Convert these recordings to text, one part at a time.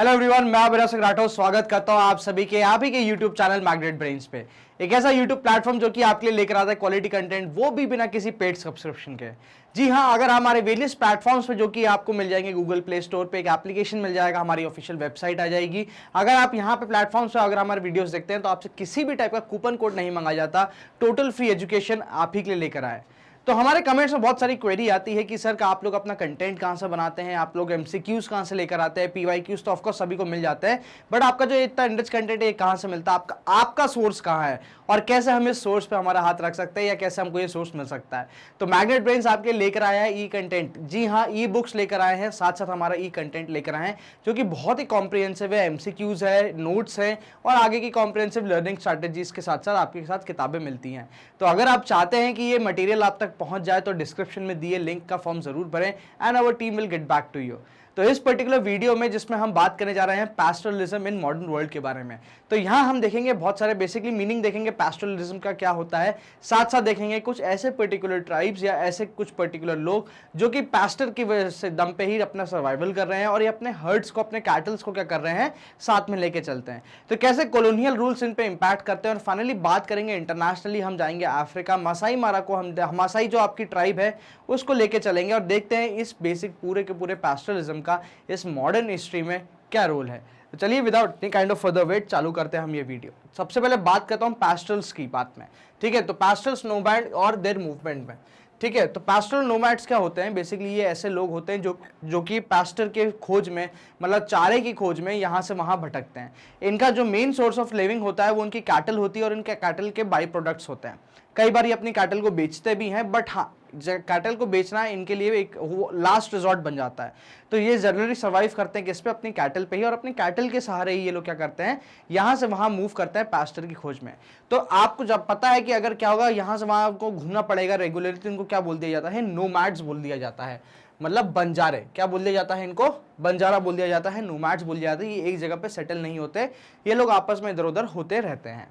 Hello everyone, मैं अभिनव सिंह राठौर स्वागत करता हूं आप सभी के आप ही के यूट्यूब चैनल मैग्नेट ब्रेन्स पे। एक ऐसा यूट्यूब प्लेटफॉर्म जो कि आपके लिए लेकर आता है क्वालिटी कंटेंट, वो भी बिना किसी पेड सब्सक्रिप्शन के। जी हां, अगर हमारे वेरियस प्लेटफॉर्म्स पे जो कि आपको मिल जाएंगे, गूगल प्ले स्टोर पे एक एप्लीकेशन मिल जाएगा, हमारी ऑफिशियल वेबसाइट आ जाएगी। अगर आप यहाँ पे प्लेटफॉर्म्स पे अगर हमारे वीडियोस देखते हैं तो आपसे किसी भी टाइप का कूपन कोड नहीं मंगाया जाता। टोटल फ्री एजुकेशन आप ही के लिए लेकर आए। तो हमारे कमेंट्स में बहुत सारी क्वेरी आती है कि सर का आप लोग अपना कंटेंट कहाँ से बनाते हैं, आप लोग एमसीक्यूज कहाँ से लेकर आते हैं, पीवाईक्यूज तो ऑफकोर्स सभी को मिल जाते हैं, बट आपका जो इतना इंडस्ट कंटेंट है कहाँ से मिलता है, आपका सोर्स कहाँ है और कैसे हम इस सोर्स पे हमारा हाथ रख सकते हैं या कैसे हमको ये सोर्स मिल सकता है। तो मैग्नेट ब्रेन्स आपके लेकर आया है ई कंटेंट। जी हाँ, ई बुक्स लेकर आए हैं, साथ साथ हमारा ई कंटेंट लेकर आए हैं जो कि बहुत ही कॉम्प्रिहेंसिव है। एमसीक्यूज है, नोट्स है और आगे की कॉम्प्रिहेंसिव लर्निंग स्ट्रैटेजीज के साथ साथ आपके साथ किताबें मिलती हैं। तो अगर आप चाहते हैं कि ये मटेरियल आप तक पहुंच जाए तो डिस्क्रिप्शन में दिए लिंक का फॉर्म जरूर भरें and our team will get back to you. तो इस पर्टिकुलर वीडियो में जिसमें हम बात करने जा रहे हैं पैस्टोरलिज्म इन मॉडर्न वर्ल्ड के बारे में, तो यहां हम देखेंगे बहुत सारे बेसिकली मीनिंग देखेंगे पैस्टोरलिज्म का क्या होता है। साथ साथ देखेंगे कुछ ऐसे पर्टिकुलर ट्राइब्स या ऐसे कुछ पर्टिकुलर लोग जो कि पैस्टर की वजह से दम पे ही अपना सर्वाइवल कर रहे हैं और ये अपने हर्ड्स को, अपने कैटल्स को क्या कर रहे हैं, साथ में लेके चलते हैं। तो कैसे कॉलोनियल रूल्स इन पे इंपैक्ट करते हैं और फाइनली बात करेंगे इंटरनेशनली। हम जाएंगे अफ्रीका, मसाई मारा को, हम मसाई जो आपकी ट्राइब है उसको लेके चलेंगे और देखते हैं इस बेसिक पूरे के पूरे पैस्टोरलिज्म का इस मॉडर्न हिस्ट्री में क्या रोल है। तो चलिए without any kind of further wait चालू करते हैं हम ये वीडियो। सबसे पहले बात करता हूं पैस्टरल्स की बात में, ठीक है। तो पैस्टरल्स नोमैड और देयर मूवमेंट में, ठीक है। तो पैस्टरल नोमैड्स क्या होते हैं, बेसिकली ये ऐसे लोग होते हैं जो कि पैस्टर के खोज में, मतलब चारे की खोज में यहाँ से वहाँ भटकते हैं। इनका जो मेन सोर्स ऑफ लिविंग होता है वो उनकी कैटल होती है और इनके कैटल के बाई प्रोडक्ट्स होते हैं। कई बार ये अपनी कैटल को बेचते भी हैं, बट हाँ, कैटल को बेचना इनके लिए एक लास्ट रिजॉर्ट बन जाता है। तो ये जनरली सर्वाइव करते हैं किस पे, अपनी कैटल पे ही, और अपनी कैटल के सहारे ही ये लोग क्या करते हैं, यहाँ से वहाँ मूव करते हैं पास्टर की खोज में। तो आपको जब पता है कि अगर क्या होगा, यहाँ से वहाँ आपको घूमना पड़ेगा रेगुलरली, तो इनको क्या बोल दिया जाता है, नोमैड्स बोल दिया जाता है। मतलब बंजारे, क्या बोल दिया जाता है इनको, बंजारा बोल दिया जाता है, नोमैड्स बोल दिया जाता है। ये एक जगह पे सेटल नहीं होते, ये लोग आपस में इधर उधर होते रहते हैं।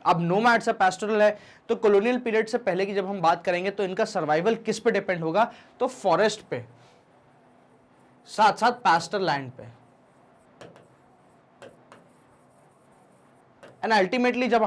अब नोमैड से पैस्टोरल है, तो कॉलोनियल पीरियड से पहले की जब हम बात करेंगे तो इनका सर्वाइवल किस पे डिपेंड होगा, तो फॉरेस्ट पे, साथ साथ पैस्टर लैंड पे। एंड अल्टीमेटली जब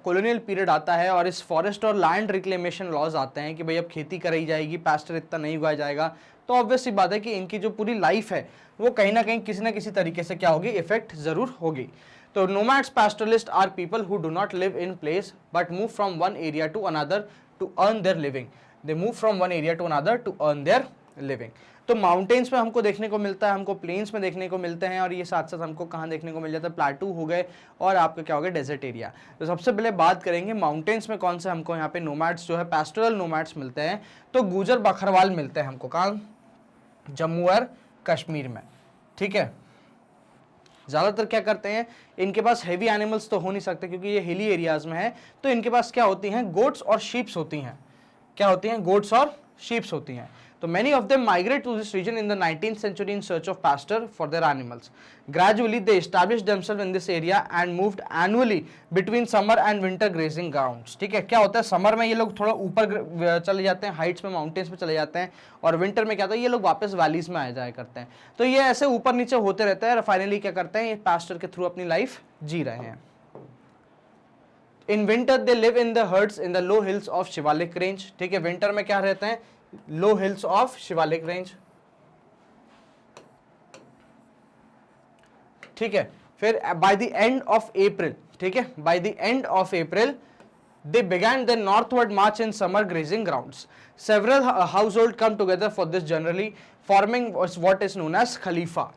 कॉलोनियल पीरियड आता है और इस फॉरेस्ट और लैंड रिक्लेमेशन लॉज आते हैं कि भाई अब खेती कराई जाएगी, पैस्टर इतना नहीं उगाया जाएगा, तो ऑब्वियस सी बात है कि इनकी जो पूरी लाइफ है वो कहीं ना कहीं किसी ना किसी तरीके से क्या होगी, इफेक्ट जरूर होगी। तो nomads pastoralists are people who do not live in place but move from one area to another to earn their living. They move from one area to another to earn their living. तो mountains में हमको देखने को मिलता है, हमको planes में देखने को मिलते हैं, और ये साथ साथ हमको कहाँ देखने को मिल जाता है, प्लाटू हो गए और आपका क्या हो गया, डेजर्ट एरिया। तो सबसे पहले बात करेंगे माउंटेन्स में कौन से हमको यहाँ पे नोमैड्स जो है पैस्टोरल नोमैड्स मिलते हैं। तो गुजर बकरवाल मिलते हैं हमको कहाँ, जम्मू और कश्मीर में, ठीक है। ज़्यादातर क्या करते हैं, इनके पास हेवी एनिमल्स तो हो नहीं सकते क्योंकि ये हिली एरियाज में है, तो इनके पास क्या होती हैं, गोट्स और शीप्स होती हैं। क्या होती हैं, गोट्स और शीप्स होती हैं। तो many of them migrate to this region in the 19th century in search of pasture for their animals. Gradually they established themselves in this area and moved annually between summer and winter grazing grounds. ठीक है, क्या होता है, summer में ये लोग थोड़ा ऊपर चले जाते हैं, हाइट्स में, माउंटेन्स में चले जाते हैं, और विंटर में क्या होता है, ये लोग वापस वैलीज में आ जाया करते हैं। तो ये ऐसे ऊपर नीचे होते रहते हैं और फाइनली क्या करते हैं, ये पास्टर के थ्रू अपनी लाइफ जी रहे हैं। In winter they live in the herds in the low hills of Shivalik range. ठीक है, विंटर में क्या रहते हैं, लो हिल्स ऑफ शिवालिक रेंज, ठीक है। फिर by the end of April, ठीक है, by the end of April they began their northward march in summer grazing grounds. Several households come together for this, generally forming what is known as खलीफा,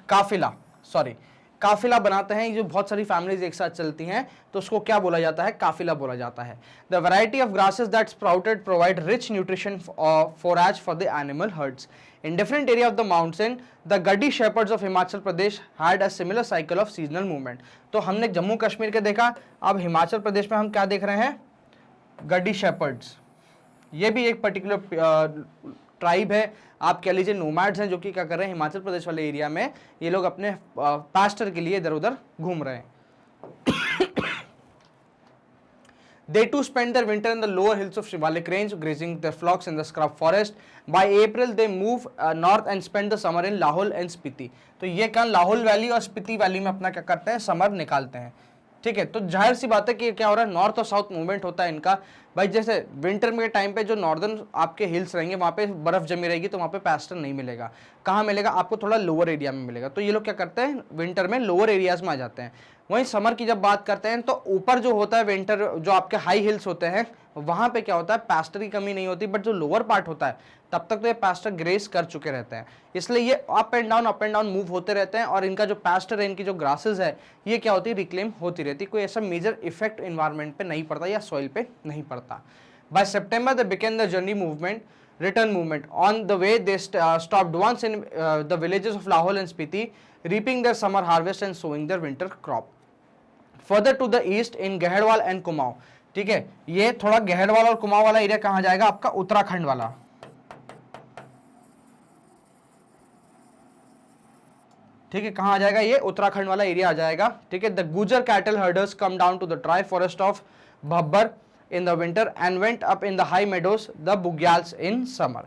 काफिला, sorry, काफिला बनाते हैं। जो बहुत सारी families एक साथ चलती हैं तो उसको क्या बोला जाता है, काफिला बोला जाता है। The variety of grasses that sprouted provide rich nutrition forage for the animal herds in different area of the mountain. The Gaddi shepherds of Himachal Pradesh had a similar cycle of seasonal movement. तो हमने जम्मू कश्मीर के देखा, अब हिमाचल प्रदेश में हम क्या देख रहे हैं, गड्डी शेपर्ड्स। ये भी एक पर्टिकुलर ट्राइब है, आप कह लीजिए नोमैड्स हैं, जो कि क्या कर रहे हैं, हिमाचल प्रदेश वाले एरिया में ये लोग अपने पास्टर के लिए इधर उधर घूम रहे हैं। They too spend their winter in the lower hills of Shivalik range, grazing their flocks in the scrub forest. By April, they move north and spend the summer in Lahol and Spiti. तो ये क्या Lahaul valley और Spiti valley में अपना क्या करते हैं, summer निकालते हैं। ठीक है, तो जाहिर सी बात है कि क्या हो रहा है, नॉर्थ और साउथ मूवमेंट होता है इनका। भाई जैसे विंटर में टाइम पे जो नॉर्दर्न आपके हिल्स रहेंगे वहाँ पे बर्फ जमी रहेगी, तो वहाँ पे पास्टर नहीं मिलेगा। कहाँ मिलेगा आपको, थोड़ा लोअर एरिया में मिलेगा। तो ये लोग क्या करते हैं, विंटर में लोअर एरियाज में आ जाते हैं। वहीं समर की जब बात करते हैं तो ऊपर जो होता है विंटर, जो आपके हाई हिल्स होते हैं वहाँ पे क्या होता है, पास्टर की कमी नहीं होती, बट जो लोअर पार्ट होता है तब तक तो ये पास्टर ग्रेस कर चुके रहते हैं, इसलिए ये अप एंड डाउन मूव होते रहते हैं, और इनका जो पास्टर है, इनकी जो ग्रासेस है, ये क्या होती है, रिक्लेम होती रहती है। कोई ऐसा मेजर इफेक्ट इन्वायरमेंट पे नहीं पड़ता या सॉइल पे नहीं पड़ता। By September they began the journey movement, return movement. On the way they stopped once in the villages of Lahaul and Spiti, reaping their summer harvest and sowing their winter crop. Further to the east in Garhwal and Kumaon. ठीक है, ये थोड़ा गहड़वाल और कुमाऊं वाला area कहां जाएगा, आपका उत्तराखंड वाला। ठीक है, कहां आ जाएगा, ये उत्तराखंड वाला एरिया आ जाएगा। ठीक है, the Gujjar cattle herders come down to the dry forest of Bhabar in the winter and went up in the high meadows, the bugyals in summer.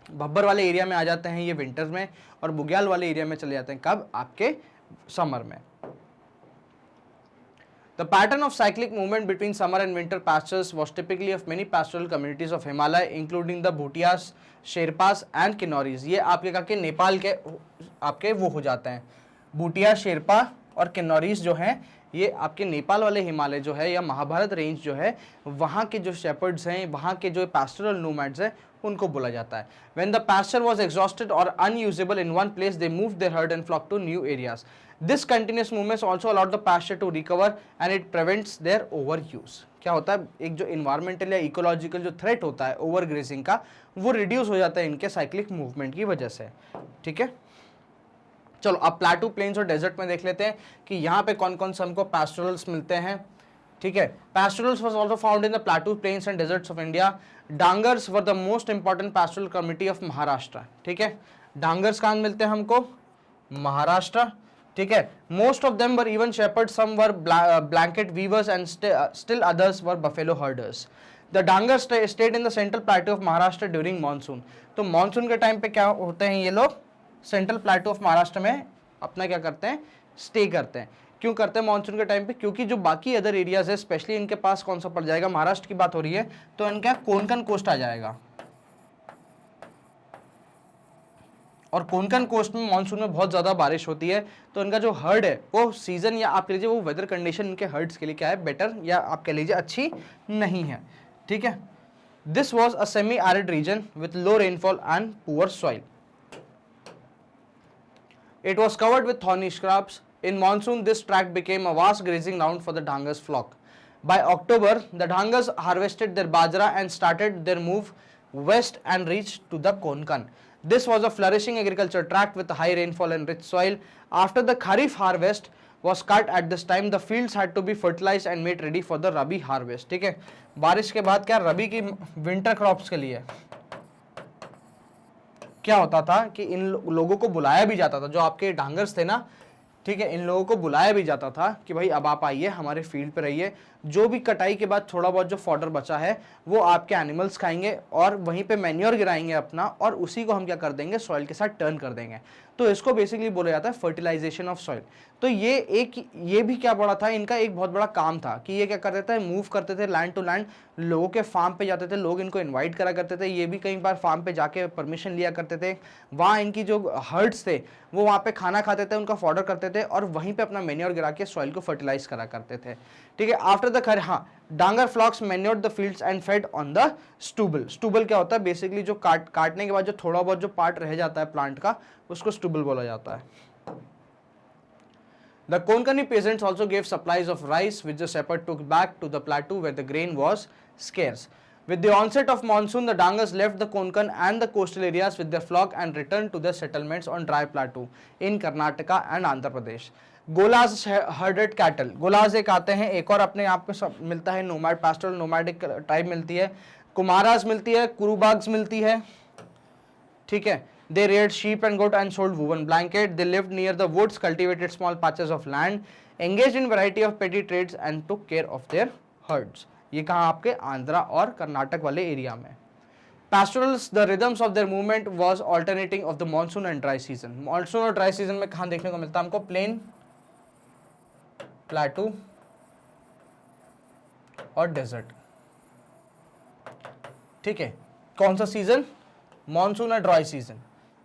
भब्बर वाले एरिया में आ जाते हैं ये विंटर में, और बुग्याल वाले एरिया में चले जाते हैं कब, आपके समर में। The pattern of cyclic movement between summer and winter pastures was typically of many pastoral communities of Himalaya, including the Bhutias, Sherpas and Kinauris. ये आपके का नेपाल के आपके वो हो जाते हैं, भूटिया, शेरपा और किन्नौरीज जो हैं, ये आपके नेपाल वाले हिमालय जो है या महाभारत रेंज जो है, वहाँ के जो शेपर्ड्स हैं, वहाँ के जो पैस्टोरल नोमैड्स हैं, उनको बोला जाता है। When the pasture was exhausted or unusable in one place, they moved their herd and flocked to new areas. This continuous movement also allowed the pasture to recover and it prevents their overuse. क्या होता है, एक जो environmental या ecological जो threat होता है over grazing का, वो रिड्यूस हो जाता है इनके साइक्लिक मूवमेंट की वजह से। ठीक है, चलो अब प्लेटू, प्लेन्स और डेजर्ट में देख लेते हैं कि यहाँ पे कौन कौन से हमको पैस्टोरल्स मिलते हैं। ठीक है, pastorals was also found in the plateau, plains and deserts of India. Dhangars were the most important pastoral community of Maharashtra. ठीक है, डांगर्स कहाँ मिलते हैं हमको, महाराष्ट्र। ठीक है, most of them were even shepherds, some were blanket weavers and still others were buffalo herders. The Dhangars stayed in the central plateau of Maharashtra during monsoon. तो monsoon के टाइम पे क्या होते हैं, ये लोग सेंट्रल प्लेटू ऑफ महाराष्ट्र में अपना क्या करते हैं, स्टे करते हैं। क्यों करते हैं मानसून के टाइम पे, क्योंकि जो बाकी अदर एरियाज है, स्पेशली इनके पास कौन सा पड़ जाएगा, महाराष्ट्र की बात हो रही है तो इनका कोंकण कोस्ट आ जाएगा, और कोंकण कोस्ट में मानसून में बहुत ज्यादा बारिश होती है, तो इनका जो हर्ड है वो सीजन या आप कह लीजिए वो वेदर कंडीशन इनके हर्ड्स के लिए क्या है, बेटर या आप कह लीजिए अच्छी नहीं है। ठीक है, this was a semi arid region with low rainfall and poor soil. It was covered with thorny shrubs. In monsoon, this tract became a vast grazing ground for the Dhangas flock. By October, the Dhangas harvested their bajra and started their move west and reached to the Konkan. This was a flourishing agriculture tract with high rainfall and rich soil. After the Kharif harvest was cut at this time, the fields had to be fertilized and made ready for the Rabi harvest. ठीक है, बारिश के बाद क्या रबी की winter crops के लिए क्या होता था कि इन लोगों को बुलाया भी जाता था, जो आपके डांगर्स थे ना, ठीक है, इन लोगों को बुलाया भी जाता था कि भाई अब आप आइए हमारे फील्ड पे रहिए, जो भी कटाई के बाद थोड़ा बहुत जो फॉडर बचा है वो आपके एनिमल्स खाएंगे और वहीं पे मैन्योर गिराएंगे अपना, और उसी को हम क्या कर देंगे, सॉइल के साथ टर्न कर देंगे। तो इसको बेसिकली बोला जाता है फर्टिलाइजेशन ऑफ सॉइल। तो ये भी क्या बड़ा था, इनका एक बहुत बड़ा काम था कि ये क्या करते थे, मूव करते थे लैंड टू लैंड, लोगों के फार्म पे जाते थे, लोग इनको इन्वाइट करा करते थे, ये भी कई बार फार्म पे जाके परमिशन लिया करते थे, वहाँ इनकी जो हर्ड्स थे वो वहाँ पे खाना खाते थे, उनका फॉडर करते थे और वहीं पे अपना मैन्योर गिरा के सॉइल को फर्टिलाइज करा करते थे। ठीक है, after the Dhangar flocks manured the fields and fed on the stubble. Stubble क्या होता है, बेसिकली जो काटने के बाद जो थोड़ा बहुत जो पार्ट रह जाता है प्लांट का, उसको स्टूबल बोला जाता है। The Konkani peasants also gave supplies of rice, which the shepherd took back to the plateau where the grain was scarce. With the onset of monsoon, the Dangas left the Konkan and the coastal areas with their flock and returned to their settlements on dry plateau in Karnataka and Andhra Pradesh. Gollas herded cattle, Gollas एक आते हैं, एक और अपने आप को सब मिलता है, नोमैड पास्टोरल नोमैडिक टाइप मिलती है, कुमारास मिलती है, कुरुबाग्स मिलती है। ठीक है, They reared sheep and goat and sold woven blanket. They lived near the woods, cultivated small patches of land, engaged in variety of petty trades and took care of their herds. ये कहाँ आपके आंध्रा और कर्नाटक वाले area में. Pastorals, the rhythms of their movement was alternating of the monsoon and dry season. Monsoon और dry season में कहाँ देखने को मिलता है हमको? प्लेन, प्लेटू और डेजर्ट. ठीक है, कौन सा सीजन? मॉनसून और ड्राई सीजन.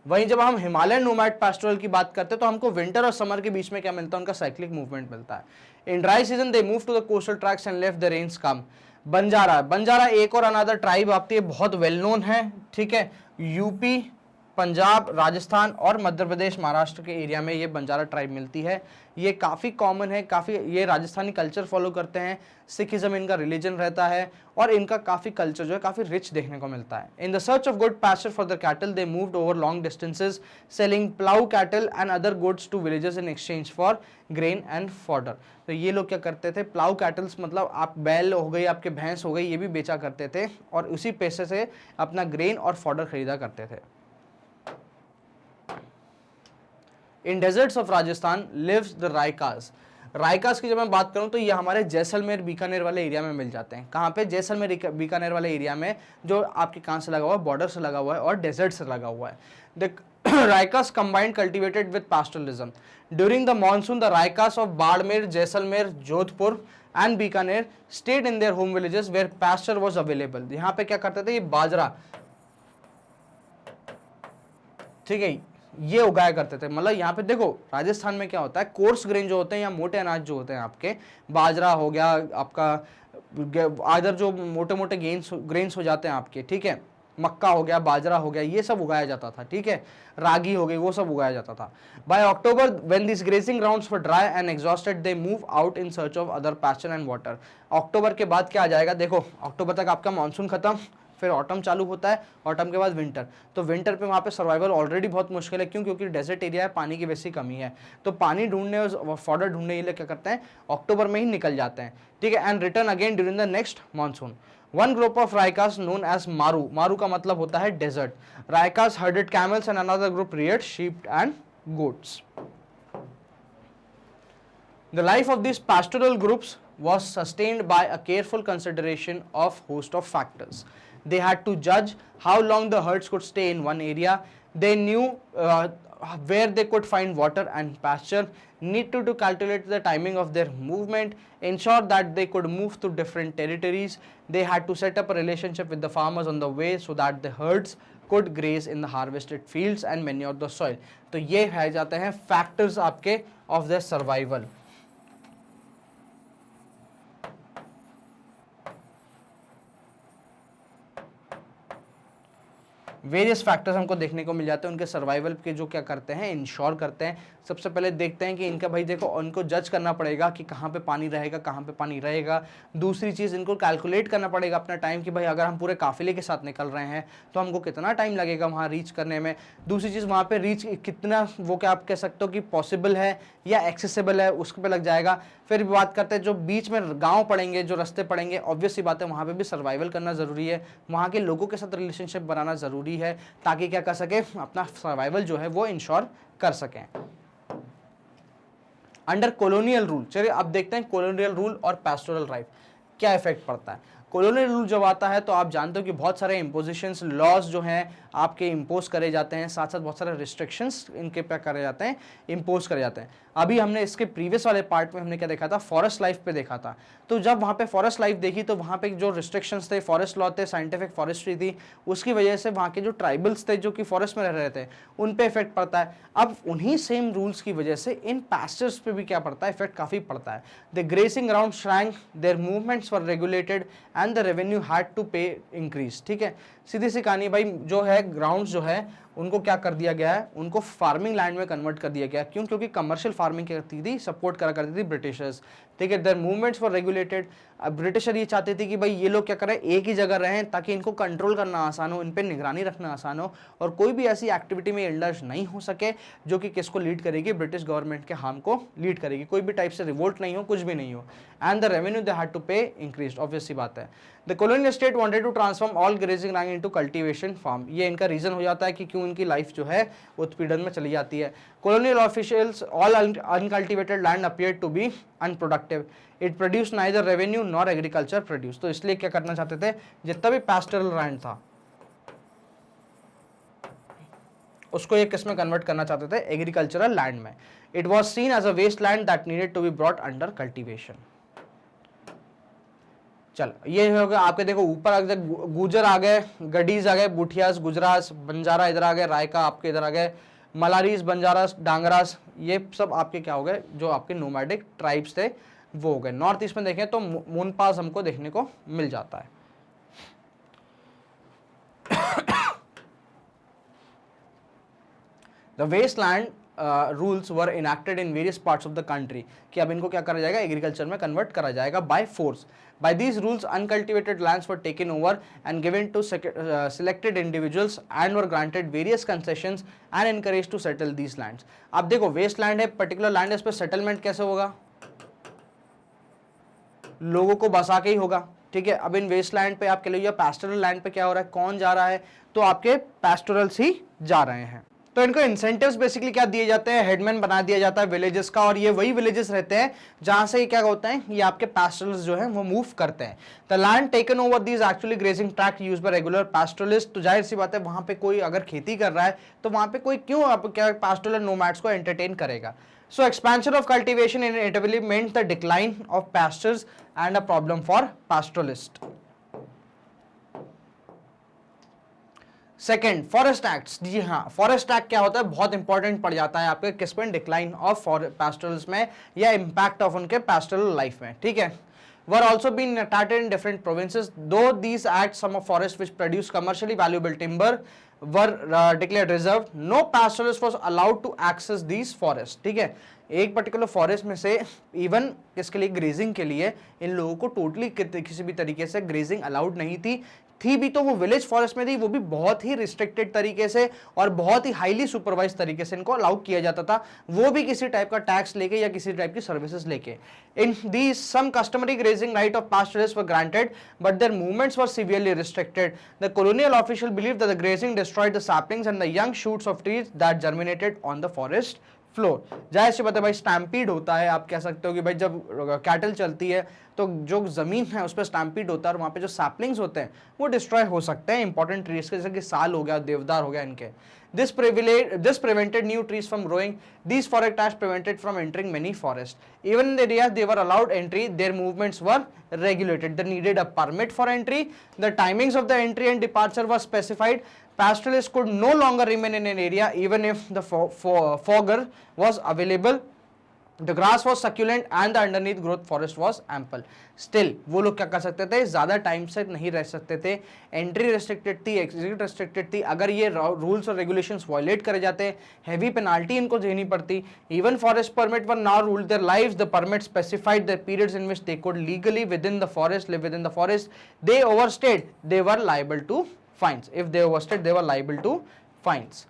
वहीं जब हम हिमालयन नोमैड पास्टोरल की बात करते हैं तो हमको विंटर और समर के बीच में क्या मिलता है? उनका साइक्लिक मूवमेंट मिलता है. In dry season they move to the coastal tracts and left the rains came. Banjara, Banjara एक और अनदर ट्राइब आपकी है, बहुत वेल नोन है. ठीक है, यूपी, पंजाब, राजस्थान और मध्य प्रदेश, महाराष्ट्र के एरिया में ये बंजारा ट्राइब मिलती है. ये काफ़ी कॉमन है, काफ़ी ये राजस्थानी कल्चर फॉलो करते हैं. सिखिज्म इनका रिलीजन रहता है और इनका काफ़ी कल्चर जो है काफ़ी रिच देखने को मिलता है. In the search of good pasture for the cattle they moved over long distances selling plough cattle and other goods to villages in exchange for grain and fodder. तो ये लोग क्या करते थे? प्लाउ कैटल्स मतलब आप बैल हो गई, आपके भैंस हो गई, ये भी बेचा करते थे और उसी पैसे से अपना ग्रेन और फॉडर खरीदा करते थे. In deserts of Rajasthan lives the Raikas. Raikas की जब मैं बात करूं तो ये हमारे जैसलमेर बीकानेर वाले एरिया में मिल जाते हैं. कहाँ पे? जैसलमेर बीकानेर वाले एरिया में, जो आपके कहाँ से लगा हुआ है? बॉर्डर से लगा हुआ है और डेजर्ट से लगा हुआ है. The Raikas combined cultivated with pastoralism. During the monsoon the Raikas of Barmer, Jaisalmer, Jodhpur and Bikaner stayed in their home villages where pasture was available. यहाँ पे क्या करते थे? ये बाजरा, ठीक है, ये उगाया करते थे. मतलब यहाँ पे देखो राजस्थान में क्या होता है? कोर्स ग्रेन जो होते हैं या मोटे अनाज जो होते हैं आपके, बाजरा हो गया आपका, आदर जो मोटे मोटे ग्रेन्स हो जाते हैं आपके, ठीक है, मक्का हो गया, बाजरा हो गया, ये सब उगाया जाता था. ठीक है, रागी हो गई, वो सब उगाया जाता था. By October when this grazing grounds were dry and exhausted they move out in search of other pasture and water. अक्टूबर के बाद क्या आ जाएगा? देखो अक्टूबर तक आपका मानसून खत्म, फिर ऑटम चालू होता है, ऑटम के बाद विंटर. तो विंटर पे वहाँ पे सर्वाइवल ऑलरेडी बहुत मुश्किल है. क्यों? क्योंकि डेजर्ट एरिया है, पानी की वैसी कमी है. तो पानी ढूंढने और फॉडर ढूंढने के लिए क्या करते हैं? अक्टूबर में ही निकल जाते हैं. ठीक है, and return again during the next monsoon. One group of Raikas known as Maru. Maru का मतलब होता है desert. Raikas herded camels and another group reared sheep and goats. The life of these pastoral groups was sustained by a careful consideration of host of factors. They had to judge how long the herds could stay in one area. They knew where they could find water and pasture, needed to calculate the timing of their movement, ensure that they could move to different territories. They had to set up a relationship with the farmers on the way so that the herds could graze in the harvested fields and manure the soil. तो ये है जाते हैं factors आपके of their survival. Various factors हमको देखने को मिल जाते हैं उनके सर्वाइवल के, जो क्या करते हैं? इंश्योर करते हैं. सबसे पहले देखते हैं कि इनका भाई देखो उनको जज करना पड़ेगा कि कहाँ पे पानी रहेगा, कहाँ पे पानी रहेगा. दूसरी चीज़ इनको कैलकुलेट करना पड़ेगा अपना टाइम कि भाई अगर हम पूरे काफिले के साथ निकल रहे हैं तो हमको कितना टाइम लगेगा वहाँ रीच करने में. दूसरी चीज़ वहाँ पे रीच कितना, वो क्या आप कह सकते हो कि पॉसिबल है या एक्सेसिबल है, उसके पे लग जाएगा. फिर बात करते हैं जो बीच में गाँव पड़ेंगे, जो रास्ते पड़ेंगे, ऑब्वियस सी बात है वहाँ पर भी सर्वाइवल करना ज़रूरी है. वहाँ के लोगों के साथ रिलेशनशिप बनाना ज़रूरी है ताकि क्या कर सके? अपना सर्वाइवल जो है वो इंश्योर कर सकें. अंडर कॉलोनियल रूल, चलिए अब देखते हैं कॉलोनियल रूल और पैस्टोरल राइट क्या इफेक्ट पड़ता है. कॉलोनियल रूल जब आता है तो आप जानते हो कि बहुत सारे इम्पोजिशंस, लॉज जो हैं आपके इम्पोज करे जाते हैं, साथ साथ बहुत सारे रिस्ट्रिक्शंस इनके पे करे जाते हैं, इम्पोज करे जाते हैं. अभी हमने इसके प्रीवियस वाले पार्ट में हमने क्या देखा था? फॉरेस्ट लाइफ पे देखा था. तो जब वहाँ पे फॉरेस्ट लाइफ देखी तो वहाँ पे जो रिस्ट्रिक्शंस थे, फॉरेस्ट लॉ थे, साइंटिफिक फॉरेस्ट्री थी, उसकी वजह से वहाँ के जो ट्राइबल्स थे जो कि फॉरेस्ट में रह रहे थे उन पे इफेक्ट पड़ता है. अब उन्हीं सेम रूल्स की वजह से इन पास्चर्स पे भी क्या पड़ता है? इफेक्ट काफ़ी पड़ता है. The grazing ground shrank, their movements were regulated and the revenue had to pay increase. ठीक है, सीधी सी कहानी भाई, जो है ग्राउंड्स जो है उनको क्या कर दिया गया है? उनको फार्मिंग लैंड में कन्वर्ट कर दिया गया. क्यों? क्योंकि कमर्शियल फार्मिंग करती थी, सपोर्ट करा करती थी ब्रिटिशर्स. ठीक है, देयर मूवमेंट्स फॉर रेगुलेटेड. अब ब्रिटिशर ये चाहते थे कि भाई ये लोग क्या करें? एक ही जगह रहें ताकि इनको कंट्रोल करना आसान हो, इन पर निगरानी रखना आसान हो और कोई भी ऐसी एक्टिविटी में इंडल्ज नहीं हो सके जो कि किसको लीड करेगी? ब्रिटिश गवर्नमेंट के हार्म को लीड करेगी. कोई भी टाइप से रिवोल्ट नहीं हो, कुछ भी नहीं हो. And the revenue they had to pay increase, obvious सी बात है. The colonial state wanted to transform all grazing land into cultivation farm. ये इनका रीजन हो जाता है कि क्यों उनकी लाइफ जो है उत्पीड़न में चली जाती है। Colonial officials all uncultivated land appear to be unproductive, it produce neither revenue nor agriculture produce. तो इसलिए क्या करना चाहते थे, जितना भी पैस्टोरल लैंड था उसको ये किस में कन्वर्ट करना चाहते थे, एग्रीकल्चरल लैंड में। It was seen as a waste land that needed to be brought under cultivation. चल ये हो गया आपके, देखो ऊपर आ गए गुजर आ गए, गडीज आ गए, बुठियास, गुजरास, बंजारा इधर आ गए, रायका आपके इधर आ गए, मलारीज, बंजारास, डांगरास, ये सब आपके क्या हो गए, जो आपके नोमैडिक ट्राइब्स थे वो हो गए। नॉर्थ ईस्ट में देखें तो मोनपास हमको देखने को मिल जाता है। The wasteland rules were enacted in various parts of the country, कि अब इनको क्या करा जाएगा, एग्रीकल्चर में कन्वर्ट करा जाएगा by force. By these rules uncultivated lands were taken over and given to selected individuals and were granted various concessions and encourage to settle these lands. अब देखो वेस्ट लैंड है, पर्टिकुलर लैंड है, इस पर settlement कैसे होगा, लोगों को बसा के ही होगा, ठीक है। अब इन वेस्ट लैंड पे आप कह लीजिए पैस्टोरल लैंड पे क्या हो रहा है, कौन जा रहा है, तो आपके पैस्टोरल्स ही जा रहे हैं। तो इनको इंसेंटिव्स बेसिकली क्या दिए जाते हैं, हेडमैन बना दिया जाता है विलेजेस का, और ये वही विलेजेस रहते हैं जहां से क्या होता है, ये आपके पैस्टोरल्स जो है वो मूव करते हैं। The land taken over these actually grazing tract used by regular pastoralist. तो जाहिर सी बात है वहां पे कोई अगर खेती कर रहा है तो वहां पे कोई क्यों आप क्या पैस्टोरल नोमैड्स को एंटरटेन करेगा। So expansion of cultivation inevitably meant the decline of pastures and a problem for pastoralists. Second, forest acts. जी हाँ, फॉरेस्ट एक्ट क्या होता है, बहुत इंपॉर्टेंट पड़ जाता है आपके किस में, डिक्लाइन ऑफ पैस्टोरल्स में या इम्पैक्ट ऑफ उनके पैस्टोरल लाइफ में, ठीक है। were also being started in different provinces, though these acts some of forests which produce commercially valuable timber were declared reserved. No pastoralist was allowed to access these forests, ठीक है। एक particular forest में से even किसके लिए, grazing के लिए इन लोगों को टोटली किसी भी तरीके से ग्रेजिंग अलाउड नहीं थी भी तो वो विलेज फॉरेस्ट में थी, वो भी बहुत ही रिस्ट्रिक्टेड तरीके से और बहुत ही हाईली सुपरवाइज तरीके से इनको अलाउ किया जाता था, वो भी किसी टाइप का टैक्स लेके या किसी टाइप की सर्विसेज लेके। In these some customary grazing right of pastoralists were granted, but their movements were severely restricted. The colonial official believed that the grazing destroyed the saplings and the young shoots of trees that germinated on the forest floor. जाहिर सी बात है भाई, stampede होता है, आप कह सकते हो कि भाई जब कैटल चलती है तो जो जमीन है उस पर स्टैम्पीड होता है और वहां पे जो सैपलिंग्स होते हैं वो डिस्ट्रॉय हो सकते हैं, इंपॉर्टेंट ट्रीज के, जैसे कि साल हो गया, देवदार हो गया इनके। This prevented new trees from growing. These forest acts prevented from entering many forests. Even in the areas they were allowed entry, their movements were regulated. They needed a permit for entry. The timings of the entry and departure were specified. Pastoralists could no longer remain in an area even if the fogger was available. The grass was succulent and the underneath growth forest was ample. Still वो लोग क्या कर सकते थे, ज्यादा time से नहीं रह सकते थे, एंट्री रेस्ट्रिक्टेड थी, एग्जिट रेस्ट्रिक्टेड थी। अगर ये रूल्स और रेगुलेशंस वायलेट करे जाते, हैवी पेनाल्टी इनको देनी पड़ती। Even forest permit were now rule their lives. The permit specified the periods in which they could legally within the forest live within the forest. They overstayed, they were liable to fines. If they overstayed, they were liable to fines.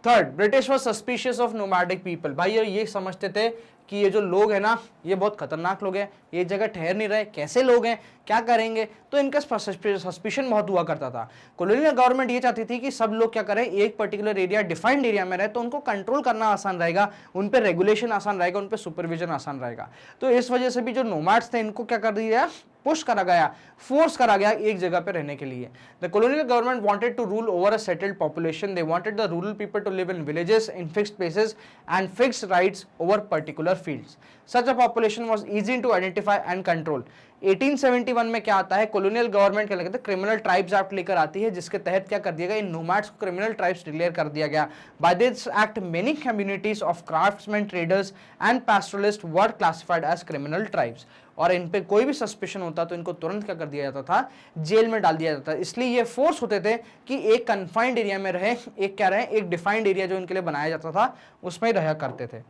Third, British was suspicious of nomadic people. भाई ये समझते थे कि ये जो लोग हैं ना, ये बहुत खतरनाक लोग हैं, ये जगह ठहर नहीं रहे, कैसे लोग हैं, क्या करेंगे, तो इनका सस्पिशन बहुत हुआ करता था। कॉलोनियल गवर्नमेंट ये चाहती थी कि सब लोग क्या करें, एक पर्टिकुलर एरिया, डिफाइंड एरिया में रहे, तो उनको कंट्रोल करना आसान रहेगा, उन पर रेगुलेशन आसान रहेगा, उन पर सुपरविजन आसान रहेगा। तो इस वजह से भी जो नोमैड्स थे इनको क्या कर दिया, पुश करा गया, फोर्स करा गया एक जगह पे रहने के लिए। The colonial government wanted to rule over a settled population. They wanted the rural people to live in villages in fixed places and fixed rights over particular fields. Such a population was easy to identify and control. 1871 में क्या आता है, colonial government क्या कहते हैं, criminal tribes act लेकर आती है, जिसके तहत क्या कर दिया गया, इन नोमैड्स को क्रिमिनल ट्राइब्स डिक्लेयर कर दिया गया। By this act many communities of craftsman, traders and pastoralist were classified as criminal tribes. और इन पे कोई भी सस्पिशन होता तो इनको तुरंत क्या कर दिया जाता था, जेल में डाल दिया जाता था। इसलिए ये फोर्स होते थे कि एक कन्फाइंड एरिया में रहे, एक क्या रहे, एक डिफाइंड एरिया जो इनके लिए बनाया जाता था उसमें रहा करते थे।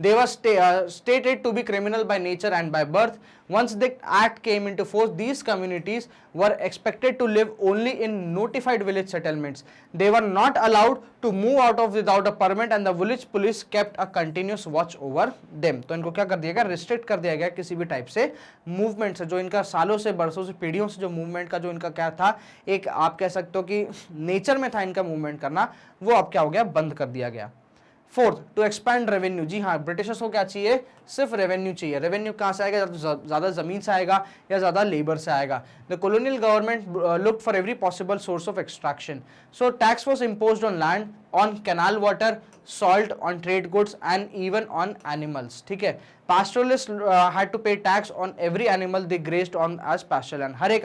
They were stated to be criminal by nature and by birth. Once the act came into force, these communities were expected to live only in notified village settlements. They were not allowed to move out of without a permit, and the village police kept a continuous watch over them. तो इनको क्या कर दिया गया, restrict कर दिया गया किसी भी टाइप से मूवमेंट से, जो इनका सालों से बरसों से पीढ़ियों से जो मूवमेंट का जो इनका क्या था, एक आप कह सकते हो कि नेचर में था इनका मूवमेंट करना, वो अब क्या हो गया, बंद कर दिया गया। Fourth, to expand revenue. जी हाँ, ब्रिटिशर्स को क्या चाहिए, सिर्फ रेवेन्यू चाहिए। रेवेन्यू कहाँ से आएगा, ज़्यादा ज़मीन से आएगा या ज़्यादा लेबर से आएगा। The colonial government looked for every possible source of extraction, so tax was imposed on land, on canal water, salt, on trade goods and even on animals. ठीक है, pastoralists had to pay tax on every animal they grazed on as pasture land। हर एक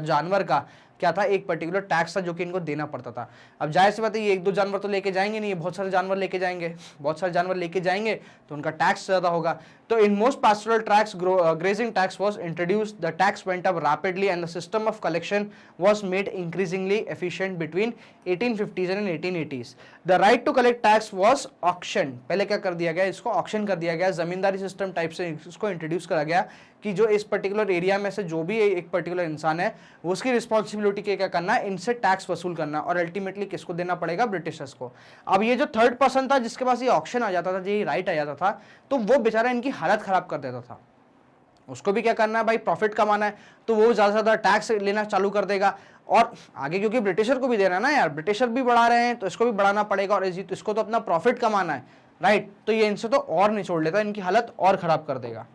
जानवर का क्या था, एक particular tax था जो कि इनको देना पड़ता था। अब जाहिर सी बात है, ये एक दो जानवर तो लेके जाएंगे नहीं, बहुत सारे जानवर लेके जाएंगे, बहुत सारे जानवर लेके जाएंगे तो उनका टैक्स ज़्यादा होगा। तो in most pastoral tracts grazing tax was introduced, the tax went up rapidly and the system of collection was made increasingly efficient between 1850s and 1880s। The right to collect tax was auctioned। पहले क्या कर दिया गया, इसको auction कर दिया गया, जमींदारी system type से इसको इंट्रोड्यूस करा गया कि जो इस पर्टिकुलर एरिया में से जो भी एक पर्टिकुलर इंसान है, उसकी रिस्पॉन्सिबिलिटी क्या करना है, इनसे टैक्स वसूल करना, और अल्टीमेटली किसको देना पड़ेगा, ब्रिटिशर्स को। अब ये जो थर्ड पर्सन था जिसके पास ये ऑक्शन आ जाता था, ये राइट आ जाता था, तो वो बेचारा इनकी हालत खराब कर देता था। उसको भी क्या करना है भाई, प्रॉफिट कमाना है, तो वो ज़्यादा से ज़्यादा टैक्स लेना चालू कर देगा। और आगे क्योंकि ब्रिटिशर को भी देना है ना यार, ब्रिटिशर भी बढ़ा रहे हैं तो इसको भी बढ़ाना पड़ेगा, और इसको तो अपना प्रॉफिट कमाना है, राइट। तो ये इनसे तो और निचोड़ लेता, इनकी हालत और खराब कर देगा।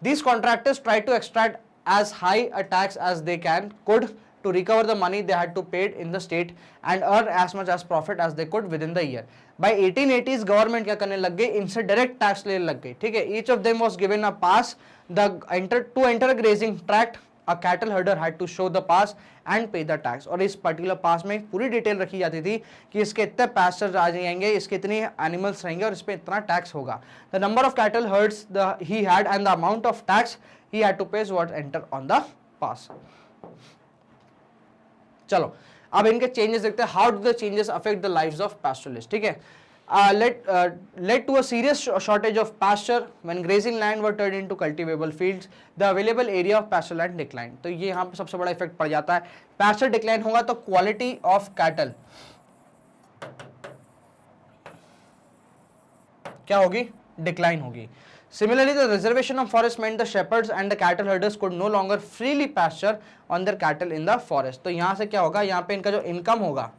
These contractors tried to extract as high a tax as they could to recover the money they had to pay in the state and earn as much as profit as they could within the year। By 1880s government क्या करने लग गई, इनसे direct tax लेने लग गई। ठीक है, each of them was given a pass to enter a grazing tract। A cattle herder had to show the pass and pay the tax। और इस पर्टिकुलर पास में पूरी डिटेल रखी जाती थी कि इसके इतने पैस्चर आ जाएंगे, इसके इतने एनिमल्स रहेंगे और इस पे इतना टैक्स होगा। The number of cattle herds he had and the amount of tax he had to pay what enter on the pass. चलो अब इनके चेंजेस देखते हैं, how do the changes affect the lives of pastoralist. ठीक है, led to a serious shortage of pasture when grazing land were turned into cultivable fields। The available area of pasture land declined। तो ये यहाँ पे सबसे बड़ा effect पड़ जाता है। pasture decline होगा तो quality of cattle क्या होगी, डिक्लाइन होगी। Similarly, the reservation of forest meant the shepherds and the cattle herders could no longer freely pasture on their cattle in the forest। तो यहाँ से क्या होगा, यहाँ पे इनका जो इनकम होगा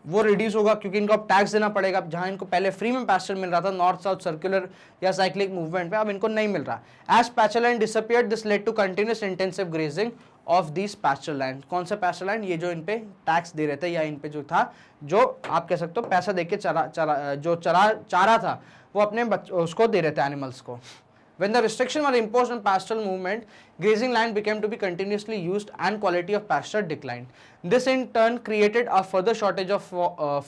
वो रिड्यूस होगा, क्योंकि इनको अब टैक्स देना पड़ेगा। जहां इनको पहले फ्री में पैस्चर मिल रहा था नॉर्थ साउथ सर्कुलर या साइक्लिक मूवमेंट पे, अब इनको नहीं मिल रहा। As pasture land disappeared, this led to continuous intensive grazing of this pasture land. कौन सा पैस्चर लैंड, ये जो इन पे टैक्स दे रहे थे या इन पे जो था, जो आप कह सकते हो पैसा देके चारा था वो अपने उसको दे रहे थे, एनिमल्स को। When the restriction were imposed on pastoral movement, grazing land became to be continuously used and quality of pasture declined। This in turn created a further shortage of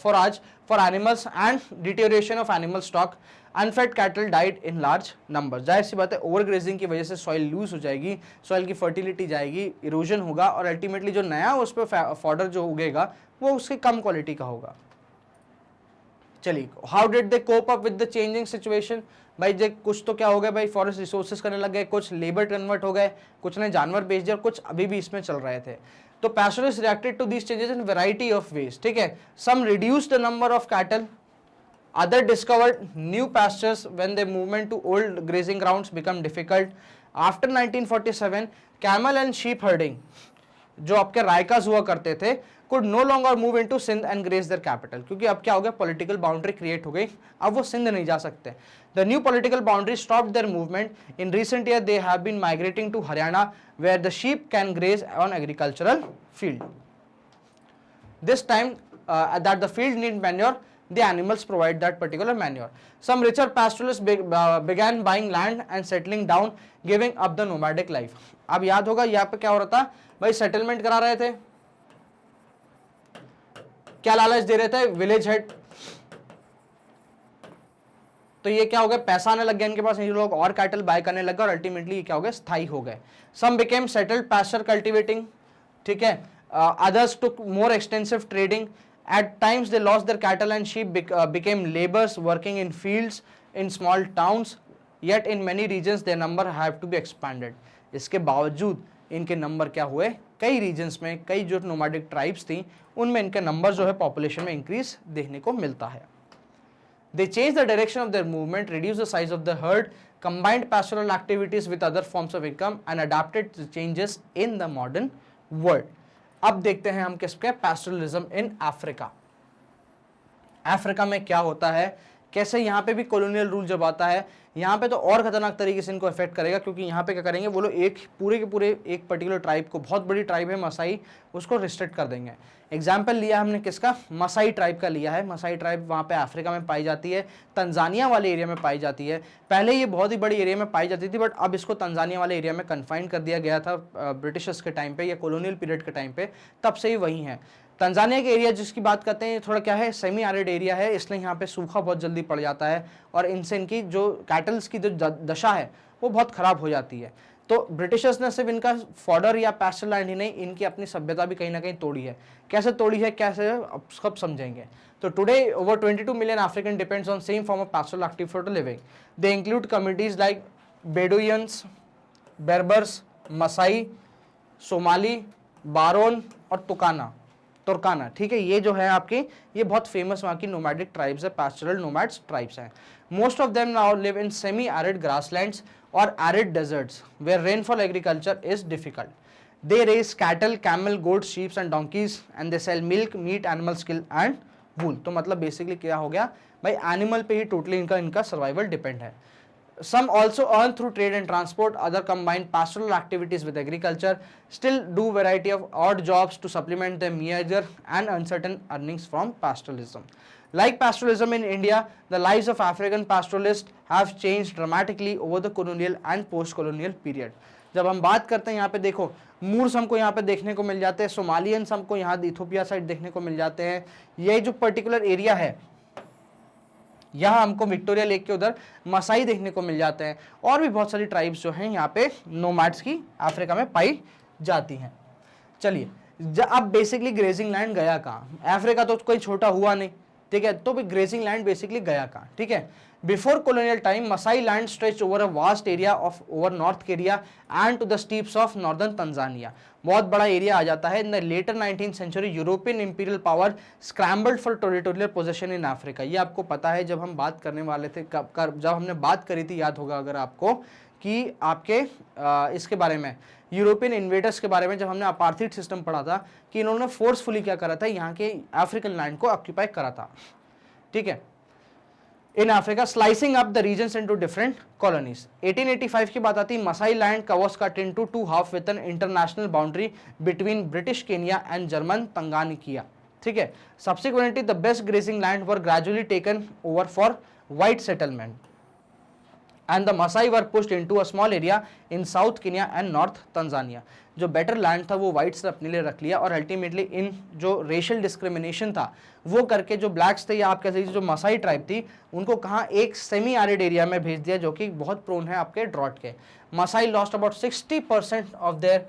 forage for animals and deterioration of animal stock। Unfed cattle died in large numbers। जाहिर सी बात है, over grazing की वजह से soil loose हो जाएगी, soil की fertility जाएगी, इरोजन होगा, और अल्टीमेटली जो नया उस पर फॉडर जो उगेगा वो उसकी कम क्वालिटी का होगा। चलिए, how did they cope up with the changing situation. भाई जे कुछ तो क्या हो गया भाई, फॉरेस्ट रिसोर्सेज करने लग गए, कुछ लेबर कन्वर्ट हो गए, कुछ ने जानवर बेच दिया, कुछ अभी भी इसमें चल रहे थे। तो pastoralist reacted to these changes in variety of ways. ठीक है, some reduced the number of cattle, other discovered new pastures when the movement to old grazing grounds become difficult। After 1947 camel and sheep herding जो आपके रायकास हुआ करते थे could no longer move into Sindh and graze their capital, क्योंकि अब क्या हो गया, पॉलिटिकल बाउंड्री क्रिएट हो गई, अब वो सिंध नहीं जा सकते। The new political boundary stopped their movement। In recent years they have been migrating to Haryana where the sheep can graze on agricultural field। This time that the field need manure, the animals provide that particular manure। Some richer pastoralists began buying land and settling down, giving up the nomadic life। अब याद होगा यहाँ पे क्या हो रहा था भाई, सेटलमेंट करा रहे थे, क्या लालच दे रहे थे, विलेज हेड। तो ये क्या हो गया, पैसा आने लग गया इनके पास, ये लोग और कैटल बाय करने लग गए और अल्टीमेटली क्या हो गया, स्थायी हो गए। सम बिकेम सेटल्ड पास्चर कल्टिवेटिंग। ठीक है, others took more extensive trading At times they lost their cattle and sheep became laborers working in fields in small towns. Yet in many regions their number have to be expanded. इसके बावजूद इनके number क्या हुए, कई regions में कई जो nomadic tribes थी उनमें इनके नंबर जो है पॉपुलेशन में इंक्रीज देखने को मिलता है. They changed the direction of their movement, reduced the size of the herd, combined pastoral activities with other forms of income and adapted to changes in the modern world. अब देखते हैं हम किसके पैस्टोरलिज्म इन अफ्रीका. अफ्रीका में क्या होता है, कैसे यहाँ पे भी कॉलोनियल रूल जब आता है, यहाँ पे तो और खतरनाक तरीके से इनको इफेक्ट करेगा, क्योंकि यहाँ पे क्या करेंगे वो लोग एक पूरे के पूरे एक पर्टिकुलर ट्राइब को, बहुत बड़ी ट्राइब है मसाई, उसको रिस्ट्रिक्ट कर देंगे. एग्जाम्पल लिया हमने किसका, मसाई ट्राइब का लिया है. मसाई ट्राइब वहाँ पे अफ्रीका में पाई जाती है, तंजानिया वाले एरिया में पाई जाती है. पहले ये बहुत ही बड़ी एरिया में पाई जाती थी, बट अब इसको तंजानिया वाले एरिया में कन्फाइन कर दिया गया था ब्रिटिशर्स के टाइम पे या कॉलोनियल पीरियड के टाइम पे, तब से ही वही है. तंजानिया के एरिया जिसकी बात करते हैं थोड़ा क्या है, सेमी एरिड एरिया है, इसलिए यहाँ पे सूखा बहुत जल्दी पड़ जाता है और इनसे इनकी जो कैटल्स की जो दशा है वो बहुत ख़राब हो जाती है. तो ब्रिटिशर्स ने सिर्फ इनका फॉडर या पैस्चर लैंड ही नहीं, इनकी अपनी सभ्यता भी कहीं ना कहीं तोड़ी है. कैसे तोड़ी है, कैसे, अब सब समझेंगे. तो today over 22 million Africans depends on same form of pastoral activity for living. They include communities like Bedouins, Berbers, Maasai, Somali, Boran और तुर्काना. ठीक है, ये जो है आपकी, ये बहुत फेमस वहाँ की नोमैडिक ट्राइब्स है, पैस्टोरल नोमैड्स ट्राइब्स हैं. Most of them now live in semi arid grasslands और arid deserts where rainfall agriculture is difficult. They raise cattle, camel, goat, sheeps and donkeys and they sell milk, meat, animal skin and wool. तो मतलब basically क्या हो गया भाई, animal पे ही totally इनका सर्वाइवल डिपेंड है. Some also earn through trade and transport, other combine pastoral activities with agriculture, still do variety of odd jobs to supplement their meager and uncertain earnings from pastoralism. Like pastoralism in India, the lives of African pastoralists have changed dramatically over the colonial and post-colonial period. जब हम बात करते हैं यहाँ पे देखो, Moore's हमको यहाँ पे देखने को मिल जाते हैं, सोमालियंस हमको यहाँ इथोपिया साइड देखने को मिल जाते हैं. ये जो पर्टिकुलर एरिया है यहाँ हमको विक्टोरिया लेक के उधर मसाई देखने को मिल जाते हैं, और भी बहुत सारी ट्राइब्स जो हैं यहाँ पे नोमैड्स की अफ्रीका में पाई जाती हैं. चलिए, अब बेसिकली ग्रेजिंग लैंड गया कहाँ, अफ्रीका तो कोई छोटा हुआ नहीं, ठीक है, तो भी ग्रेजिंग लैंड बेसिकली गया कहाँ. ठीक है, before colonial time Masai land stretched over a vast area of over North Kenya and to the steppes of northern Tanzania. बहुत बड़ा एरिया आ जाता है. In the later 19th century European imperial power scrambled for territorial possession in Africa. ये आपको पता है, जब हम बात करने वाले थे जब हमने बात करी थी, याद होगा अगर आपको, कि आपके इसके बारे में, यूरोपियन इन्वेडर्स के बारे में, जब हमने अपार्थाइड सिस्टम पढ़ा था कि इन्होंने फोर्सफुली क्या करा था, यहाँ के अफ्रीकन लैंड को ऑक्यूपाई करा था. ठीक है, in Africa slicing up the regions into different colonies. 1885 की बात आती है, Maasai land was cut into two half with an international boundary between British Kenya and German Tanganyika. ठीक है, subsequently the best grazing land were gradually taken over for white settlement and the Masai were pushed into a small area in South Kenya and North Tanzania. जो better land था वो whites ने अपने लिए रख लिया, और अल्टीमेटली इन जो रेशियल डिस्क्रिमिनेशन था वो करके जो ब्लैक्स थे या आप कह सकते जो मसाई ट्राइब थी, उनको कहाँ एक सेमी एरिड एरिया में भेज दिया जो कि बहुत प्रोन है आपके ड्रॉट के. Maasai lost about 60% of their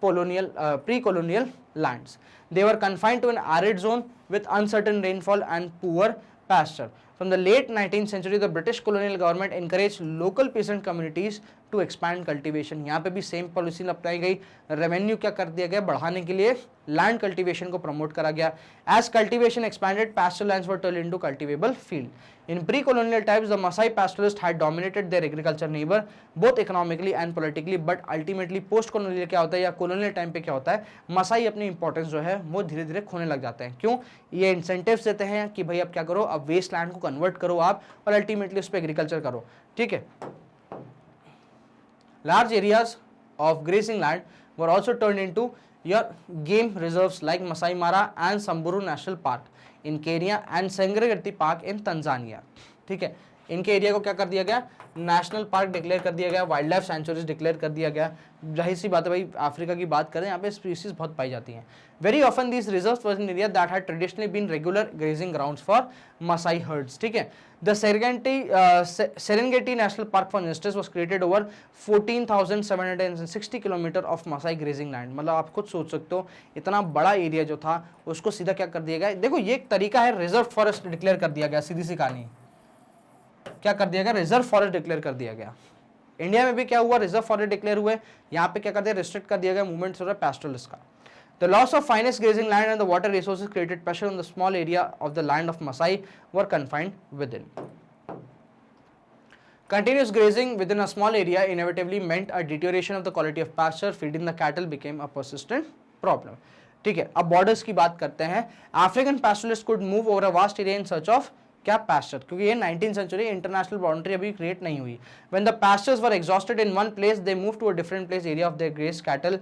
pre-colonial lands. They were confined to an arid zone with uncertain rainfall and poor pasture. From the late 19th century, the British colonial government encouraged local peasant communities to expand cultivation. यहाँ पे भी same policy अपनाई गई, revenue क्या कर दिया गया, बढ़ाने के लिए लैंड कल्टीवेशन को प्रमोट करा गया. As cultivation expanded, pasture lands were turned into cultivable field. In pre-colonial times, the Maasai pastoralists had dominated their agriculture neighbor both economically and politically. But ultimately post-colonial क्या होता है या colonial time पे क्या होता है, मसाई अपनी इंपॉर्टेंस जो है वो धीरे धीरे खोने लग जाते हैं. क्यों? ये इंसेंटिव्स देते हैं कि भाई अब क्या करो, अब वेस्ट लैंड को कन्वर्ट करो आप और अल्टीमेटली उस पर एग्रीकल्चर करो. ठीक है, large areas of grazing land were also turned into your game reserves like Masai Mara and Samburu National Park in Kenya and Serengeti Park in Tanzania. ठीक है, इनके एरिया को क्या कर दिया गया, नेशनल पार्क डिक्लेयर कर दिया गया, वाइल्ड लाइफ सेंचुरीज डिक्लेयर कर दिया गया। जाहिर सी बात है भाई, अफ्रीका की बात करें, यहाँ पे स्पीसीज बहुत पाई जाती हैं। Very often these reserves were in area that had traditionally been regular grazing grounds for Maasai herds, ठीक है। The Serengeti National Park for instance was created over 14,760 kilometre of Maasai grazing land. मतलब आप खुद सोच सकते हो इतना बड़ा एरिया जो था उसको सीधा क्या कर दिया गया। देखो ये एक तरीका है, रिजर्व फॉरेस्ट डिक्लेयर कर दिया गया, सीधी सी कहानी क्या कर दिया गया, रिजर्व फॉरेस्ट डिक्लेयर कर दिया गया। इंडिया में भी क्या हुआ, रिजर्व फॉरेस्ट डिक्लेयर हुए, यहाँ पे क्या कर दिया, रिस्ट्रिक्ट कर दिया गया मूवमेंट हो रहा है पैस्टोरलिस्ट का। The loss of finest grazing land and the water resources created pressure on the small area of the land of Masai were confined within. Continuous grazing within a small area inevitably meant a deterioration of the quality of pasture. Feeding the cattle became a persistent problem. ठीक है, अब borders की बात करते हैं। African pastoralists could move over a vast area in search of क्या pasture, क्योंकि ये 19th सेंचुरी, इंटरनेशनल बाउंड्री अभी क्रिएट नहीं हुई। When the pastures were exhausted in one place, they moved to a different place area of their grazed cattle.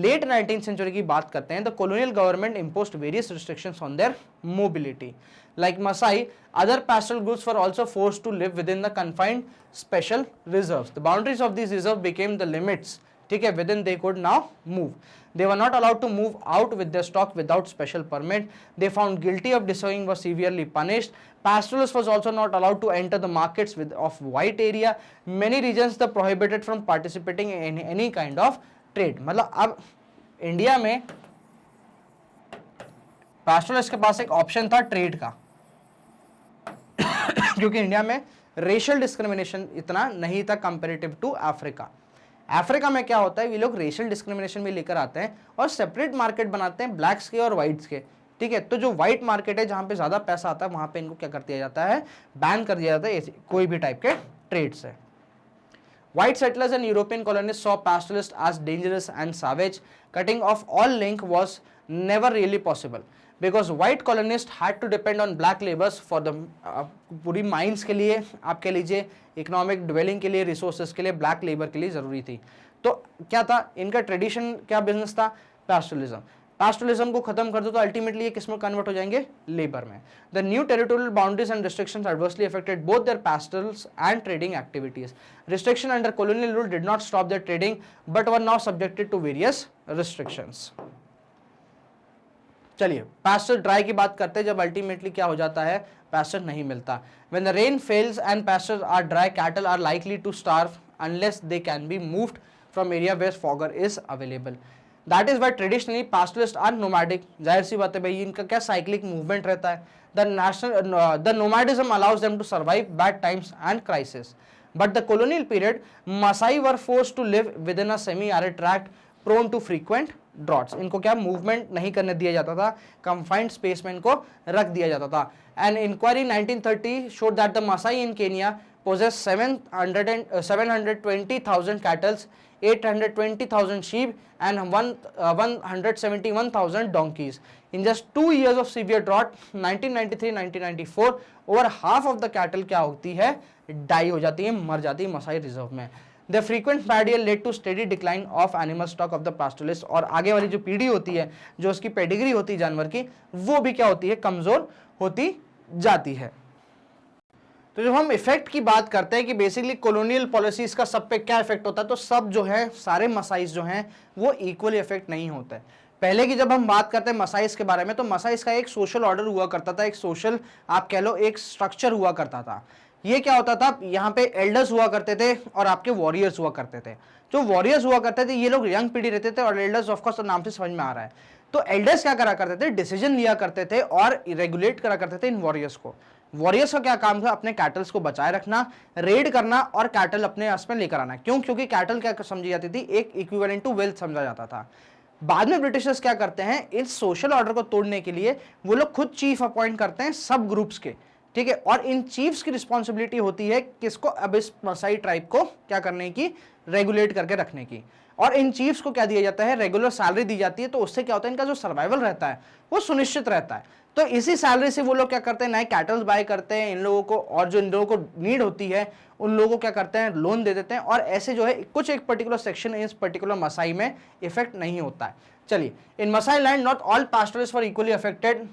Late 19th century की बात करते हैं, the colonial government imposed various restrictions on their mobility. Like Masai, other pastoral groups were also forced to live within the confined special reserves. The boundaries of these reserves became the limits, ठीक है, within they could now move. They were not allowed to move out with their stock without special permit. They found guilty of disobeying were severely punished. Pastoralists was also not allowed to enter the markets of white area. Many regions were prohibited from participating in any kind of trade. मतलब अब India में pastoralists के पास एक option था trade का क्योंकि India में racial discrimination इतना नहीं था कंपेरेटिव टू अफ्रीका। अफ्रीका में क्या होता है, ये लोग रेशियल डिस्क्रिमिनेशन भी लेकर आते हैं और सेपरेट मार्केट बनाते हैं ब्लैक्स के और वाइट्स के, ठीक है। तो जो व्हाइट मार्केट है जहां पे ज्यादा पैसा आता है वहां पे इनको क्या कर दिया जाता है, बैन कर दिया जाता है कोई भी टाइप के ट्रेड से। White settlers and European colonists saw pastoralists as dangerous and savage. Cutting off all link was never really possible because white colonists had to depend on black laborers for the पूरी mines के लिए, आप कह लीजिए economic dwelling के लिए, resources के लिए ब्लैक लेबर के लिए जरूरी थी। तो क्या था इनका ट्रेडिशन, क्या बिजनेस था, पैस्टोरलिज्म। पैस्टोरलिज्म को खत्म कर दो तो अल्टीमेटली ये किस में कन्वर्ट हो जाएंगे, लेबर में। The new territorial boundaries and restrictions adversely affected both their pastorals and trading activities. Restriction under colonial rule did not stop their trading but were now subjected to various restrictions. चलिए pasture dry की बात करते हैं, जब ultimately क्या हो जाता है, पैस्चर नहीं मिलता। When the rain fails and pastures are dry, cattle are likely to starve unless they can be moved from area where fogger is available. That is why traditionally pastoralists are nomadic. जाहिर सी बात है भाई, इनका क्या cyclic movement रहता है। The nomadism allows them to survive bad times and crisis. But the colonial period, Masai were forced to live within a semi-arid tract prone to frequent droughts. इनको क्या मूवमेंट नहीं करने दिया जाता था, कंफाइंड स्पेस में इनको रख दिया जाता था। An inquiry 1930 showed that the Masai in Kenya possess 720,000 cattle, 820,000 sheep and 171,000 donkeys. In just 2 years of severe drought, 1993-1994, over half of the cattle क्या होती है, डाई हो जाती है, मर जाती है मसाई रिजर्व में। The frequent barrier led to steady decline of animal stock of the pastoralists। और आगे वाली जो पीढ़ी होती है, जो उसकी पेडिग्री होती है जानवर की, वो भी क्या होती है, कमजोर होती जाती है। तो जब हम इफेक्ट की बात करते हैं कि बेसिकली कॉलोनियल पॉलिसीज का सब पे क्या इफेक्ट होता है, तो सब जो है, सारे मसाइज जो हैं वो इक्वली इफेक्ट नहीं होते हैं। पहले की जब हम बात करते हैं मसाइज के बारे में, तो मसाइज का एक सोशल ऑर्डर हुआ करता था, एक सोशल आप कह लो एक स्ट्रक्चर हुआ करता था। ये क्या होता था, यहाँ पे एल्डर्स हुआ करते थे और आपके वॉरियर्स हुआ करते थे। जो वॉरियर्स हुआ करते थे ये लोग यंग पीढ़ी रहते थे, और एल्डर्स ऑफ कोर्स तो नाम से समझ में आ रहा है। तो एल्डर्स क्या करा करते थे, डिसीजन लिया करते थे और रेगुलेट करा करते थे इन वॉरियर्स को। वॉरियर्स का क्या काम था, अपने कैटल्स को बचाए रखना, रेड करना और कैटल अपने आस में लेकर आना। क्यों, क्योंकि कैटल क्या समझी जाती थी, एक इक्विवेलेंट टू वेल्थ समझा जाता था। बाद में ब्रिटिशर्स क्या करते हैं, इस सोशल ऑर्डर को तोड़ने के लिए वो लोग खुद चीफ अपॉइंट करते हैं सब ग्रुप्स के, ठीक है। और इन चीफ्स की रिस्पॉन्सिबिलिटी होती है किसको, अब इस मसाई ट्राइब को क्या करने की, रेगुलेट करके रखने की। और इन चीफ्स को क्या दिया जाता है, रेगुलर सैलरी दी जाती है, तो उससे क्या होता है, इनका जो सर्वाइवल रहता है वो सुनिश्चित रहता है। तो इसी सैलरी से वो लोग क्या करते हैं, नए कैटल्स बाय करते हैं इन लोगों को, और जो इन लोगों को नीड होती है उन लोगों को क्या करते हैं, लोन दे देते हैं, और ऐसे जो है कुछ एक पर्टिकुलर सेक्शन इस पर्टिकुलर मसाई में इफेक्ट नहीं होता है। चलिए, in Maasai land not all pastoralists were equally affected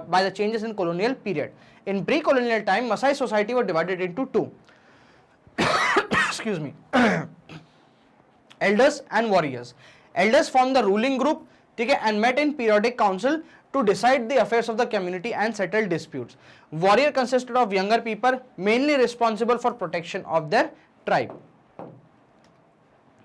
by the changes in colonial period. In pre-colonial time, Maasai society were divided into two. Excuse me. Elders and warriors. Elders formed the ruling group, ठीक है, and met in periodic council to decide the affairs of the community and settle disputes. Warrior consisted of younger people, mainly responsible for protection of their tribe.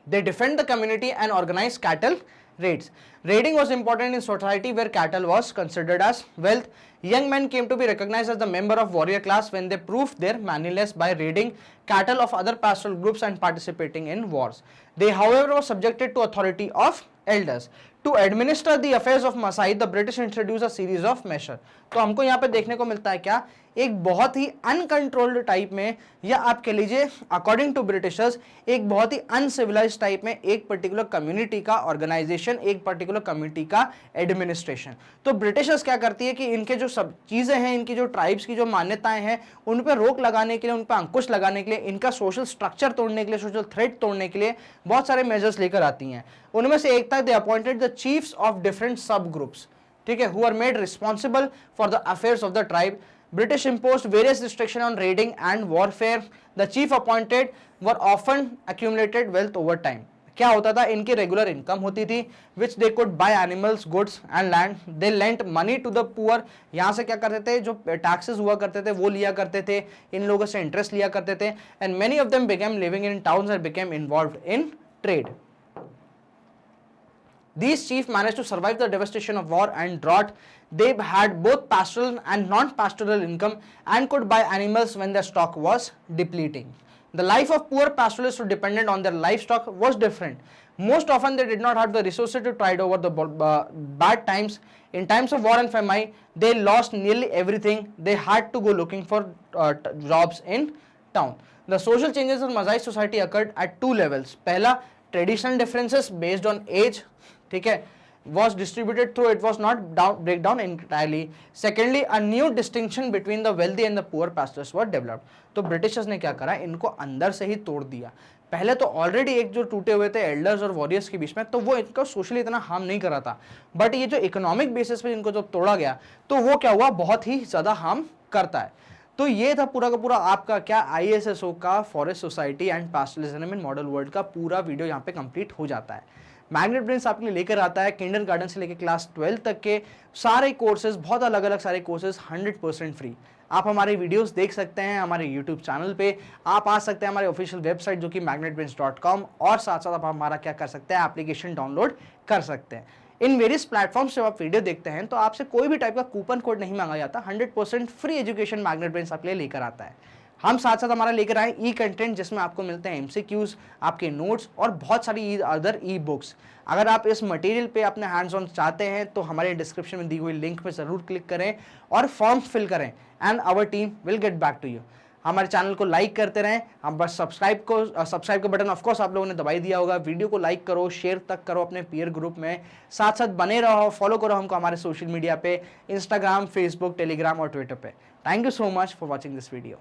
They defend the community and organize cattle raids. Raiding was important in society where cattle was considered as wealth. Young men came to be recognized as the member of warrior class when they proved their manliness by raiding cattle of other pastoral groups and participating in wars. They, however, were subjected to authority of elders. To administer the affairs of Maasai, the British introduced a series of measures. तो हमको यहाँ पे देखने को मिलता है क्या, एक बहुत ही अनकंट्रोल्ड टाइप में, या आप कह लीजिए अकॉर्डिंग टू ब्रिटिशर्स एक बहुत ही अनसिविलाइज्ड टाइप में एक पर्टिकुलर कम्युनिटी का ऑर्गेनाइजेशन, एक पर्टिकुलर कम्युनिटी का एडमिनिस्ट्रेशन। तो ब्रिटिशर्स क्या करती है कि इनके जो सब चीज़ें हैं, इनकी जो ट्राइब्स की जो मान्यताएं हैं, उन पर रोक लगाने के लिए, उन पर अंकुश लगाने के लिए, इनका सोशल स्ट्रक्चर तोड़ने के लिए, सोशल थ्रेड तोड़ने के लिए बहुत सारे मेजर्स लेकर आती हैं। उनमें से एक था, they appointed the chiefs of different sub groups, ठीक है, who are made responsible for the affairs of the tribe. British imposed various restrictions on raiding and warfare. The chief appointed were often accumulated wealth over time. क्या होता था, इनकी regular income होती थी, which they could buy animals, goods and land. They lent money to the poor. यहाँ से क्या करते थे, जो टैक्सेस हुआ करते थे वो लिया करते थे, इन लोगों से इंटरेस्ट लिया करते थे. And many of them began living in towns and became involved in trade. These chiefs managed to survive the devastation of war and drought. They had both pastoral and non-pastoral income and could buy animals when their stock was depleting. The life of poor pastoralists who depended on their livestock was different. Most often they did not have the resources to tide over the bad times. In times of war and famine, they lost nearly everything. They had to go looking for jobs in town. The social changes in Maasai society occurred at two levels. पहला, traditional differences based on age, ठीक है, was distributed through, it was not break down entirely. Secondly, a new distinction between the wealthy and the poor pastors were developed. तो Britishers ने क्या करा, इनको अंदर से ही तोड़ दिया. पहले तो ऑलरेडी एक जो टूटे हुए थे एल्डर्स और वॉरियर्स के बीच में, तो वो इनको सोशली इतना हार्म नहीं करा था, बट ये जो इकोनॉमिक बेसिस पे इनको जब तोड़ा गया तो वो क्या हुआ, बहुत ही ज्यादा हार्म करता है. तो ये था पूरा का पूरा आपका क्या ISSO का forest society and pastoralism in modern world का पूरा वीडियो यहाँ पे कंप्लीट हो जाता है. मैग्नेट ब्रेन्स आपके लिए लेकर आता है किंडरगार्टन से लेकर क्लास 12 तक के सारे कोर्सेज, बहुत अलग अलग सारे कोर्सेज 100% फ्री. आप हमारे वीडियोस देख सकते हैं हमारे यूट्यूब चैनल पे, आप आ सकते हैं हमारे ऑफिशियल वेबसाइट जो कि magnetbrains.com, और साथ साथ आप हमारा क्या कर सकते हैं, एप्लीकेशन डाउनलोड कर सकते हैं. इन वेरियस प्लेटफॉर्म्स जब आप वीडियो देखते हैं तो आपसे कोई भी टाइप का कूपन कोड नहीं मांगा जाता. 100% फ्री एजुकेशन मैग्नेट ब्रेन्स आपके लिए लेकर आता है. हम साथ साथ हमारा लेकर आए ई कंटेंट, जिसमें आपको मिलते हैं MCQs, आपके नोट्स और बहुत सारी अदर ई बुक्स. अगर आप इस मटेरियल पे अपने हैंड्स ऑन चाहते हैं तो हमारे डिस्क्रिप्शन में दी हुई लिंक पे ज़रूर क्लिक करें और फॉर्म फिल करें, and our team will get back to you. हमारे चैनल को लाइक करते रहें. हम बस सब्सक्राइब का बटन ऑफकोर्स आप लोगों ने दबाई दिया होगा. वीडियो को लाइक करो, शेयर तक करो अपने पीयर ग्रुप में. साथ साथ बने रहो, फॉलो करो हमको हमारे सोशल मीडिया पे, इंस्टाग्राम, फेसबुक, टेलीग्राम और ट्विटर पे. Thank you so much for watching this video.